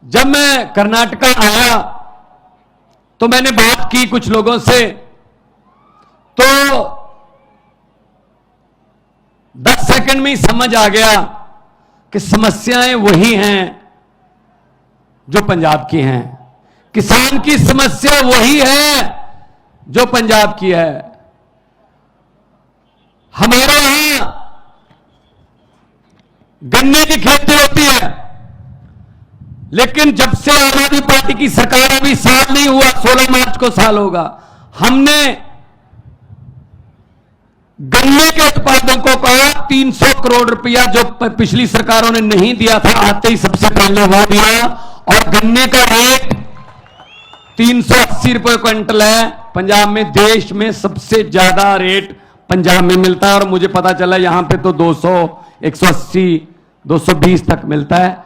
जब मैं कर्नाटका आया तो मैंने बात की कुछ लोगों से, तो 10 सेकंड में ही समझ आ गया कि समस्याएं वही हैं जो पंजाब की हैं। किसान की समस्या वही है जो पंजाब की है। हमारे यहां गन्ने की खेती होती है, लेकिन जब से आम आदमी पार्टी की सरकार, अभी साल नहीं हुआ, 16 मार्च को साल होगा, हमने गन्ने के उत्पादकों को 300 करोड़ रुपया जो पिछली सरकारों ने नहीं दिया था, आते ही सबसे पहले वो दिया। और गन्ने का रेट 380 रुपए क्विंटल है। पंजाब में, देश में सबसे ज्यादा रेट पंजाब में मिलता है। और मुझे पता चला यहां पे तो 200, 180, 220 तक मिलता है।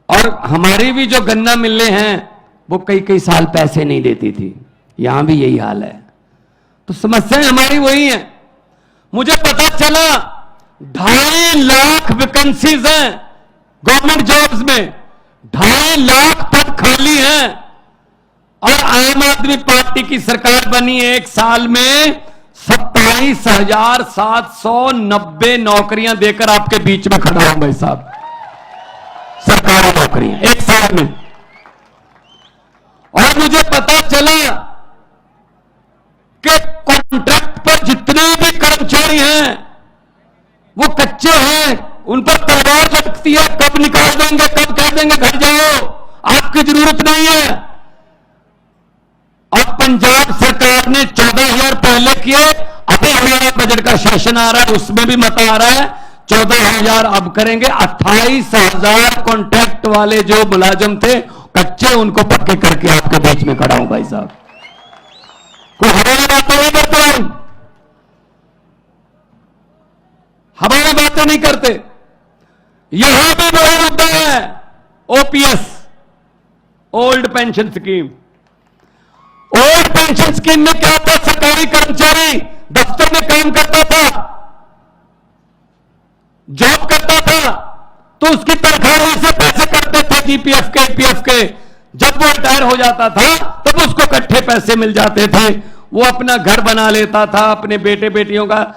और हमारी भी जो गन्ना मिलने हैं वो कई कई साल पैसे नहीं देती थी, यहां भी यही हाल है। तो समस्याएं हमारी वही हैं। मुझे पता चला 2.5 लाख वैकेंसीज हैं गवर्नमेंट जॉब्स में, 2.5 लाख पद खाली हैं। और आम आदमी पार्टी की सरकार बनी 1 साल में 27,790 नौकरियां देकर आपके बीच में खड़ा हूं भाई साहब, सरकारी नौकरियां 1 साल में। और मुझे पता चला कि कॉन्ट्रैक्ट पर जितने भी कर्मचारी हैं वो कच्चे हैं, उन पर तलवार लटकती है, कब निकाल देंगे, कब कह देंगे घर जाओ, आपकी जरूरत नहीं है। और पंजाब सरकार ने 14,000 पहले किए, अभी हमारा बजट का सेशन आ रहा है, उसमें भी मत आ रहा है, 14,000 अब करेंगे। 28,000 कॉन्ट्रैक्ट वाले जो मुलाजिम थे कच्चे, उनको पक्के करके आपके बीच में खड़ा हूं भाई साहब। कोई हमारी बातें नहीं करते, हमारी बातें नहीं करते। यहां भी वही मुद्दा है, OPS, old pension scheme. Old pension scheme में क्या था, सरकारी कर्मचारी दफ्तर में काम करता था, जॉब करता था, तो उसकी तनख्वाह से पैसे करते थे जीपीएफ के, ईपीएफ के। जब वो रिटायर हो जाता था तब उसको इकट्ठे पैसे मिल जाते थे, वो अपना घर बना लेता था, अपने बेटे बेटियों का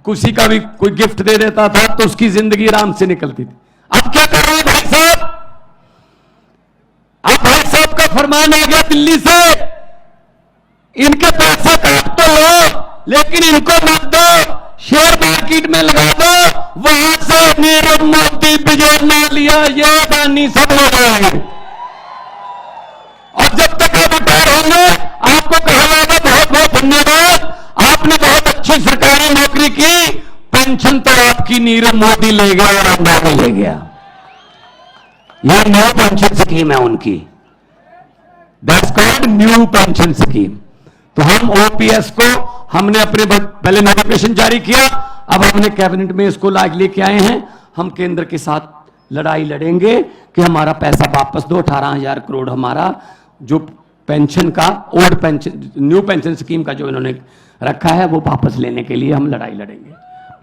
किसी का भी कोई गिफ्ट दे देता था, तो उसकी जिंदगी आराम से निकलती थी। अब क्या कर रहे हैं भाई साहब, अब भाई साहब का फरमान आ गया दिल्ली से, इनके पैसे काट तो लो लेकिन इनको मत दो, शेयर मार्केट में लगा दो, वहां से नीरव मोदी, विजय माल्या, ये बानी सब हो जाएंगे। और जब तक आप रिटायर होंगे आपको कहा जाएगा बहुत बहुत धन्यवाद, आपने बहुत अच्छी सरकारी नौकरी की, पेंशन तो आपकी नीरव मोदी ले गया और अंबानी ले गया। यह न्यू पेंशन स्कीम है उनकी, that's called new pension scheme. तो हम ओपीएस को हमने अपने पहले नोटिफिकेशन जारी किया, अब हमने कैबिनेट में इसको लेके आए हैं। हम केंद्र के साथ लड़ाई लड़ेंगे कि हमारा पैसा वापस दो। 18,000 करोड़ हमारा जो पेंशन का, old pension, new pension scheme का जो इन्होंने रखा है, वो वापस लेने के लिए हम लड़ाई लड़ेंगे,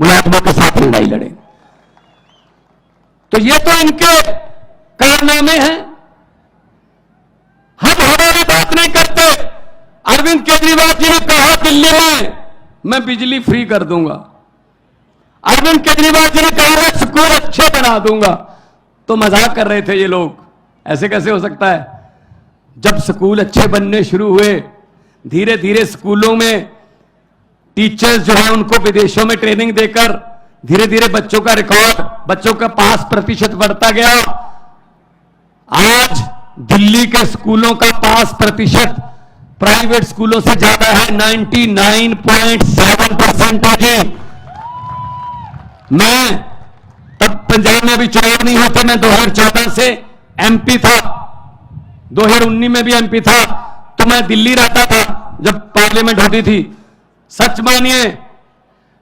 मुलाजमों के साथ लड़ाई लड़ेंगे। तो ये तो इनके कारनामे हैं। हम हमारी बात नहीं करते। अरविंद केजरीवाल जी ने कहा दिल्ली में मैं बिजली फ्री कर दूंगा, अरविंद केजरीवाल जी ने कहा मैं स्कूल अच्छे बना दूंगा। तो मजाक कर रहे थे ये लोग, ऐसे कैसे हो सकता है। जब स्कूल अच्छे बनने शुरू हुए, धीरे धीरे स्कूलों में टीचर्स जो है उनको विदेशों में ट्रेनिंग देकर धीरे धीरे बच्चों का रिकॉर्ड, बच्चों का पास प्रतिशत बढ़ता गया। आज दिल्ली के स्कूलों का पास प्रतिशत प्राइवेट स्कूलों से ज्यादा है, 99.7% है। मैं तब पंजाब में अभी चुनाव नहीं होते, मैं 2014 से एमपी था, 2019 में भी एमपी था, तो मैं दिल्ली रहता था जब पार्लियामेंट होती थी। सच मानिए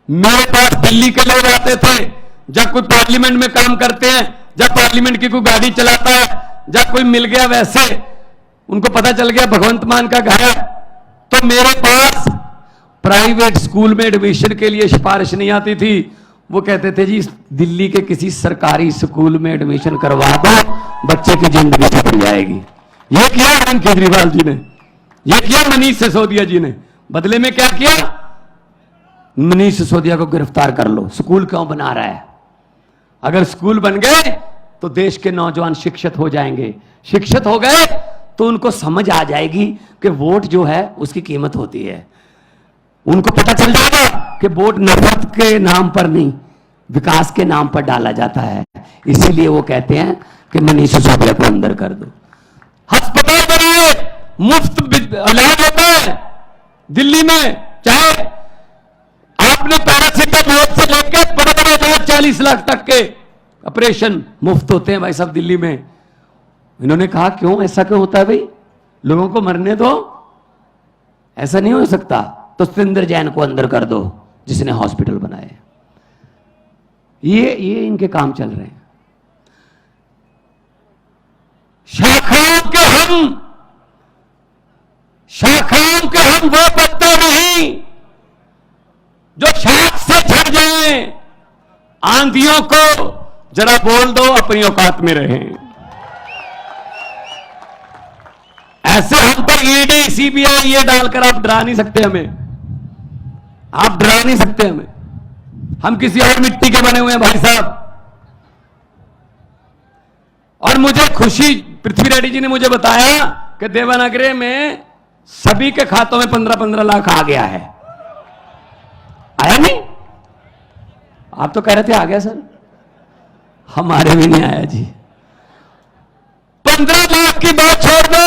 मेरे पास दिल्ली के लोग आते थे, जब कोई पार्लियामेंट में काम करते हैं, जब पार्लियामेंट की कोई गाड़ी चलाता है, जब कोई मिल गया, वैसे उनको पता चल गया भगवंत मान का घर है, तो मेरे पास प्राइवेट स्कूल में एडमिशन के लिए सिफारिश नहीं आती थी। वो कहते थे जी दिल्ली के किसी सरकारी स्कूल में एडमिशन करवा दो, बच्चे की जिंदगी बदल जाएगी। ये किया अरविंद केजरीवाल जी ने, ये किया मनीष सिसोदिया जी ने। बदले में क्या किया? मनीष सिसोदिया को गिरफ्तार कर लो। स्कूल क्यों बना रहा है? अगर स्कूल बन गए तो देश के नौजवान शिक्षित हो जाएंगे, शिक्षित हो गए तो उनको समझ आ जाएगी कि वोट जो है उसकी कीमत होती है। उनको पता चल जाएगा कि वोट नफरत के नाम पर नहीं, विकास के नाम पर डाला जाता है। इसीलिए वो कहते हैं कि मनीष सिसोदिया को अंदर कर दो। अस्पताल बनाए, मुफ्त इलाज होता है दिल्ली में। चाहे आपने पैरासिटामोल से लेकर बड़े बड़े इलाज 40 लाख तक के ऑपरेशन मुफ्त होते हैं भाई साहब दिल्ली में। इन्होंने कहा क्यों, ऐसा क्यों होता है भाई, लोगों को मरने दो, ऐसा नहीं हो सकता। तो सतेंद्र जैन को अंदर कर दो जिसने हॉस्पिटल बनाए। ये इनके काम चल रहे हैं। शाखाओं के हम वो पत्ते नहीं जो शाख से झड़ जाए। आंधियों को जरा बोल दो अपनी औकात में रहें। ऐसे हम पर ईडी सीबीआई ये डालकर आप डरा नहीं सकते हमें, आप डरा नहीं सकते हमें। हम किसी और मिट्टी के बने हुए हैं भाई साहब। और मुझे खुशी, पृथ्वी रेड्डी जी ने मुझे बताया कि देवनागरी में सभी के खातों में 15-15 लाख आ गया है। आया नहीं? आप तो कह रहे थे आ गया सर, हमारे भी नहीं आया जी। 15 लाख की बात छोड़ दो,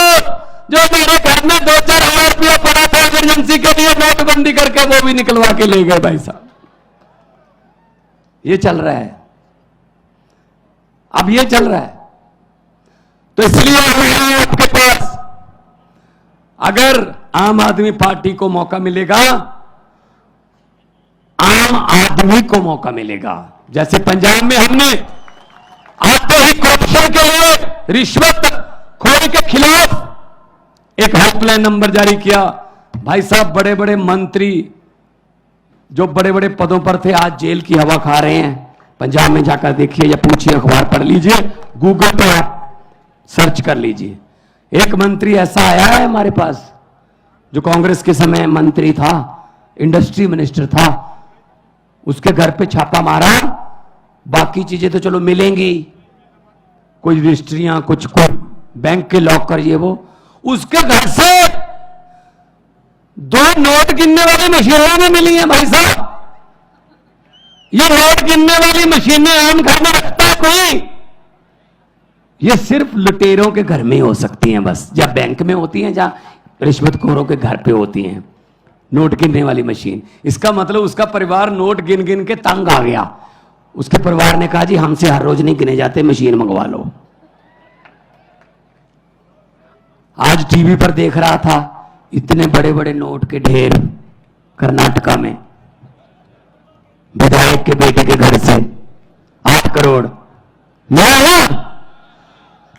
जो मेरे घर में 2-4 हजार रुपया पड़ा था इमरजेंसी के लिए, नोटबंदी करके वो भी निकलवा के ले गए भाई साहब। ये चल रहा है, अब ये चल रहा है। तो इसलिए आपके पास अगर आम आदमी पार्टी को मौका मिलेगा, आम आदमी को मौका मिलेगा। जैसे पंजाब में हमने आते ही करप्शन के लिए, रिश्वत खोरी के खिलाफ एक हेल्पलाइन नंबर जारी किया। भाई साहब बड़े बड़े मंत्री जो बड़े बड़े पदों पर थे आज जेल की हवा खा रहे हैं। पंजाब में जाकर देखिए या पूछिए, अखबार पढ़ लीजिए, गूगल पे आप सर्च कर लीजिए। एक मंत्री ऐसा आया है हमारे पास जो कांग्रेस के समय मंत्री था, इंडस्ट्री मिनिस्टर था, उसके घर पे छापा मारा। बाकी चीजें तो चलो मिलेंगी, कोई रजिस्ट्रियां, कुछ बैंक के लॉकर, ये वो। उसके घर से 2 नोट गिनने वाली मशीनें भी मिली हैं भाई साहब। ये नोट गिनने वाली मशीनें आम घर में रखता है कोई? ये सिर्फ लुटेरों के घर में हो सकती हैं बस, या बैंक में होती हैं, या रिश्वतखोरों के घर पे होती हैं नोट गिनने वाली मशीन। इसका मतलब उसका परिवार नोट गिन गिन के तंग आ गया। उसके परिवार ने कहा जी हमसे हर रोज नहीं गिने जाते, मशीन मंगवा लो। आज टीवी पर देख रहा था, इतने बड़े बड़े नोट के ढेर कर्नाटका में, विधायक के बेटे के घर से 8 करोड़। मैं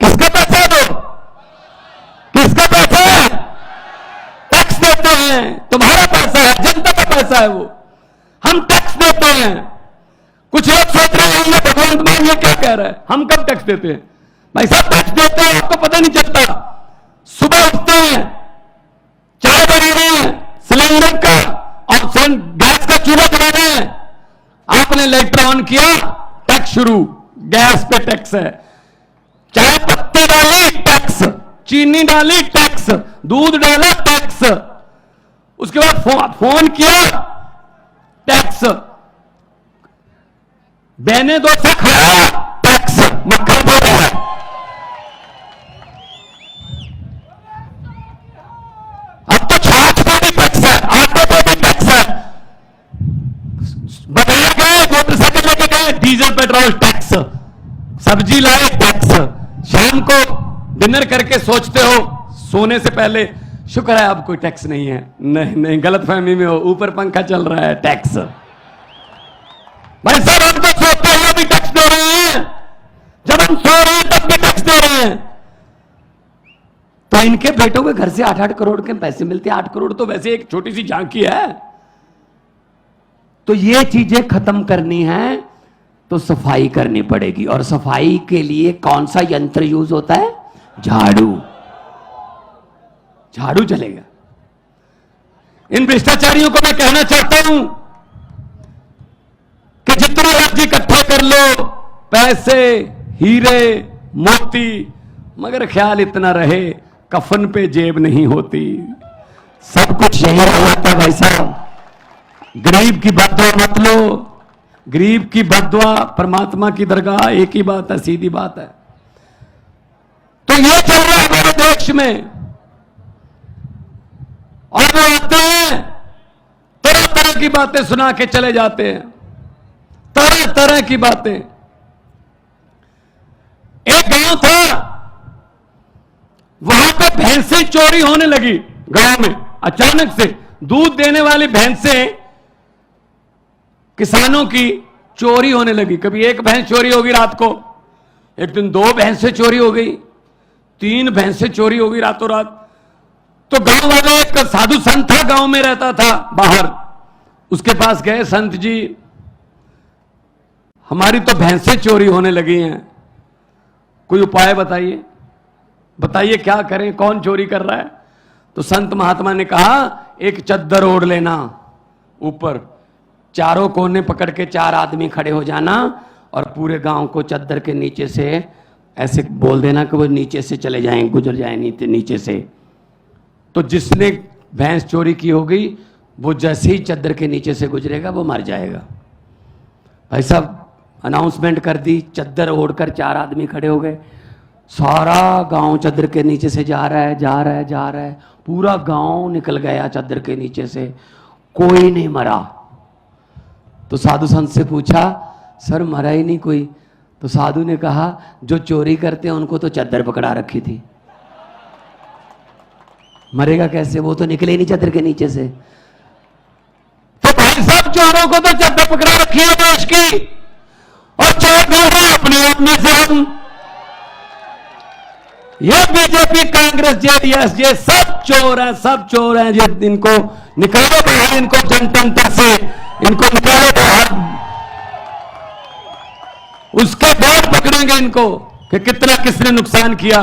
किसका पैसा है? दो किसका पैसा है? टैक्स देते हैं, तुम्हारा पैसा है, जनता का पैसा है वो। हम टैक्स देते हैं। कुछ लोग सोच रहे हैं भगवंत मान ये क्या कह रहा है, हम कब टैक्स देते हैं? भाई साहब टैक्स देते हैं, आपको पता नहीं चलता। सुबह उठते हैं, चाय बना रहे हैं सिलेंडर का और गैस का चूल्हा बना रहे हैं, आपने लाइटर ऑन किया, टैक्स शुरू, गैस पे टैक्स है। चाय पत्ती डाली टैक्स, चीनी डाली टैक्स, दूध डाला टैक्स, उसके बाद फोन किया टैक्स, बेने डोसा खाया टैक्स, मक्खन बोल रहा है। अब तो छाछ पे भी टैक्स है, आटे पे भी टैक्स है। बनाया गया, मोटरसाइकिल लेके गए, डीजल पेट्रोल टैक्स, सब्जी लाए टैक्स। शाम को डिनर करके सोचते हो सोने से पहले, शुक्र है अब कोई टैक्स नहीं है। नहीं नहीं, गलतफहमी में हो, ऊपर पंखा चल रहा है, टैक्स। भाई साहब हम तो सोते हुए भी टैक्स दे रहे हैं, जब हम सो रहे हैं तब भी टैक्स दे रहे हैं। तो इनके बेटों के घर से 8-8 करोड़ के पैसे मिलते हैं। 8 करोड़ तो वैसे एक छोटी सी झांकी है। तो ये चीजें खत्म करनी है तो सफाई करनी पड़ेगी। और सफाई के लिए कौन सा यंत्र यूज होता है? झाड़ू। झाड़ू चलेगा। इन भ्रष्टाचारियों को मैं कहना चाहता हूं कि जितने राज्य इकट्ठे कर लो, पैसे, हीरे, मोती, मगर ख्याल इतना रहे कफन पे जेब नहीं होती। सब कुछ यही रह जाता है भाई साहब। गरीब की बद्दुआ मत लो। गरीब की बद्दुआ परमात्मा की दरगाह एक ही बात है, सीधी बात है। तो ये चल रहा है हमारे देश में। और वो आते हैं तरह तरह की बातें सुना के चले जाते हैं, तरह तरह की बातें। एक गांव था, वहां पे भैंसें चोरी होने लगी। गांव में अचानक से दूध देने वाली भैंसें किसानों की चोरी होने लगी। कभी एक भैंस चोरी होगी रात को, एक दिन 2 भैंसें चोरी हो गई, 3 भैंसें चोरी हो गई रातों रात। तो गांव वाले, एक साधु संत था, गांव में रहता था बाहर, उसके पास गए, संत जी हमारी तो भैंसें चोरी होने लगी हैं, कोई उपाय बताइए, बताइए क्या करें, कौन चोरी कर रहा है। तो संत महात्मा ने कहा एक चद्दर ओढ़ लेना, ऊपर चारों कोने पकड़ के 4 आदमी खड़े हो जाना और पूरे गांव को चद्दर के नीचे से ऐसे बोल देना कि वो नीचे से चले जाएं, गुजर जाएं नीचे से। तो जिसने भैंस चोरी की होगी वो जैसे ही चद्दर के नीचे से गुजरेगा वो मर जाएगा। भाई साहब अनाउंसमेंट कर दी, चद्दर ओढ़कर 4 आदमी खड़े हो गए, सारा गांव चद्दर के नीचे से जा रहा है, जा रहा है, जा रहा है, पूरा गांव निकल गया चद्दर के नीचे से, कोई नहीं मरा। तो साधु संत से पूछा सर मरा ही नहीं कोई। तो साधु ने कहा जो चोरी करते हैं उनको तो चद्दर पकड़ा रखी थी, मरेगा कैसे, वो तो निकले ही नहीं चद्दर के नीचे से। तो भाई साहब चोरों को तो चद्दर पकड़ा रखी है देश की, और चोर भी है अपने आप में से हम। ये बीजेपी, कांग्रेस, जेडीएस, ये सब चोर हैं, सब चोर हैं। ये इनको निकालो बाहर, इनको जनतंत्र से इनको निकालो बाहर, उसके बाद पकड़ेंगे इनको कि कितना किसने नुकसान किया।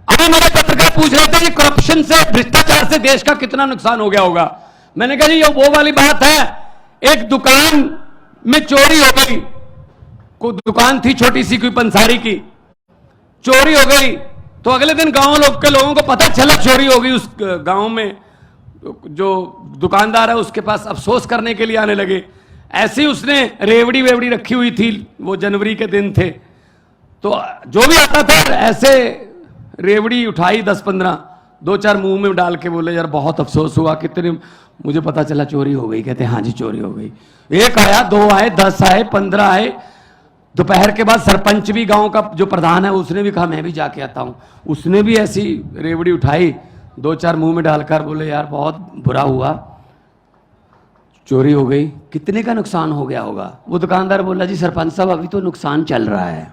अभी मेरे पत्रकार पूछ रहे थे कि करप्शन से, भ्रष्टाचार से देश का कितना नुकसान हो गया होगा। मैंने कहा जी ये वो वाली बात है, एक दुकान में चोरी हो गई, कोई दुकान थी छोटी सी कोई पंसारी की, चोरी हो गई। तो अगले दिन गांव के लोगों को पता चला चोरी हो गई, उस गांव में जो दुकानदार है उसके पास अफसोस करने के लिए आने लगे। ऐसे ही उसने रेवड़ी वेवड़ी रखी हुई थी, वो जनवरी के दिन थे, तो जो भी आता था ऐसे रेवड़ी उठाई 10-15, 2-4 मुंह में डाल के बोले यार बहुत अफसोस हुआ, कितने मुझे पता चला चोरी हो गई। कहते हाँ जी चोरी हो गई। 1 आया, 2 आए, 10 आए, 15 आए। दोपहर के बाद सरपंच भी, गांव का जो प्रधान है, उसने भी कहा मैं भी जाके आता हूं। उसने भी ऐसी रेवड़ी उठाई, 2-4 मुंह में डालकर बोले यार बहुत बुरा हुआ, चोरी हो गई। कितने का नुकसान हो गया होगा? वो दुकानदार बोला जी सरपंच साहब अभी तो नुकसान चल रहा है,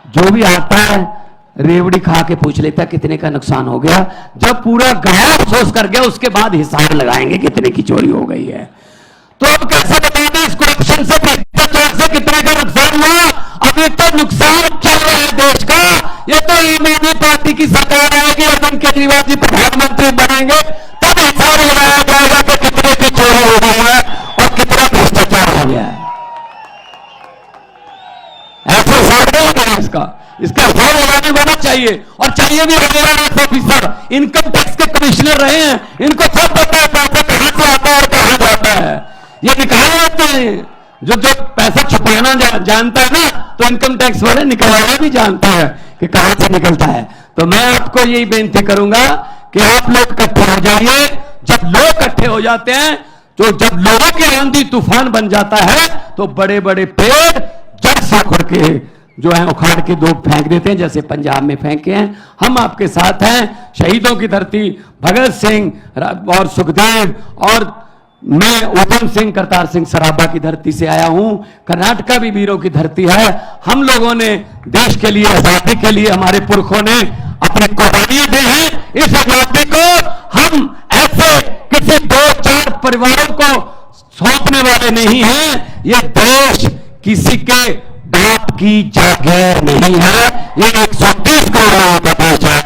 जो भी आता है रेवड़ी खा के पूछ लेता कितने का नुकसान हो गया। जब पूरा गांव अफसोस कर गया उसके बाद हिसाब लगाएंगे कितने की चोरी हो गई है। तो अब कैसे बता दें इस करप्शन से, भ्रष्टाचार से कितने का नुकसान हुआ? अभी तो नुकसान चल रहा है देश का। ये तो आम आदमी पार्टी की सरकार आएगी, अरविंद केजरीवाल जी प्रधानमंत्री बनेंगे, तब हिसाब लगाया जाएगा कि कितने की चोरी हो गई है और कितना भ्रष्टाचार हो गया है। ऐसे हिसाब नहीं होगा इसका हिसाब लगाने वाला चाहिए, और चाहिए भी रेवेन्यू ऑफिसर, इनकम टैक्स के कमिश्नर रहे हैं, इनको सब पता है पैसा कहां से आता है और कहां जाता है। ये निकाल लेते हैं, जो पैसा छुपाना जानता है ना, तो इनकम टैक्स वाले निकलवाना भी जानता है कि कहां से निकलता है। तो मैं आपको यही बेनती करूंगा कि आप लोग इकट्ठे हो जाइए। जब लोग इकट्ठे हो जाते हैं, तो जब लोगों के आंधी तूफान बन जाता है, तो बड़े बड़े पेड़ जड़ से उखड़ के जो है उखाड़ के दो फेंक देते हैं, जैसे पंजाब में फेंके हैं। हम आपके साथ हैं। शहीदों की धरती, भगत सिंह और सुखदेव, और मैं उधम सिंह, करतार सिंह सराभा की धरती से आया हूं। कर्नाटका भी वीरों की धरती है। हम लोगों ने देश के लिए, आजादी के लिए, हमारे पुरखों ने अपनी कुर्बानियां दी हैं। इस आजादी को हम ऐसे किसी 2-4 परिवारों को सौंपने वाले नहीं हैं। ये देश किसी के बाप की जागीर नहीं है। ये 130 करोड़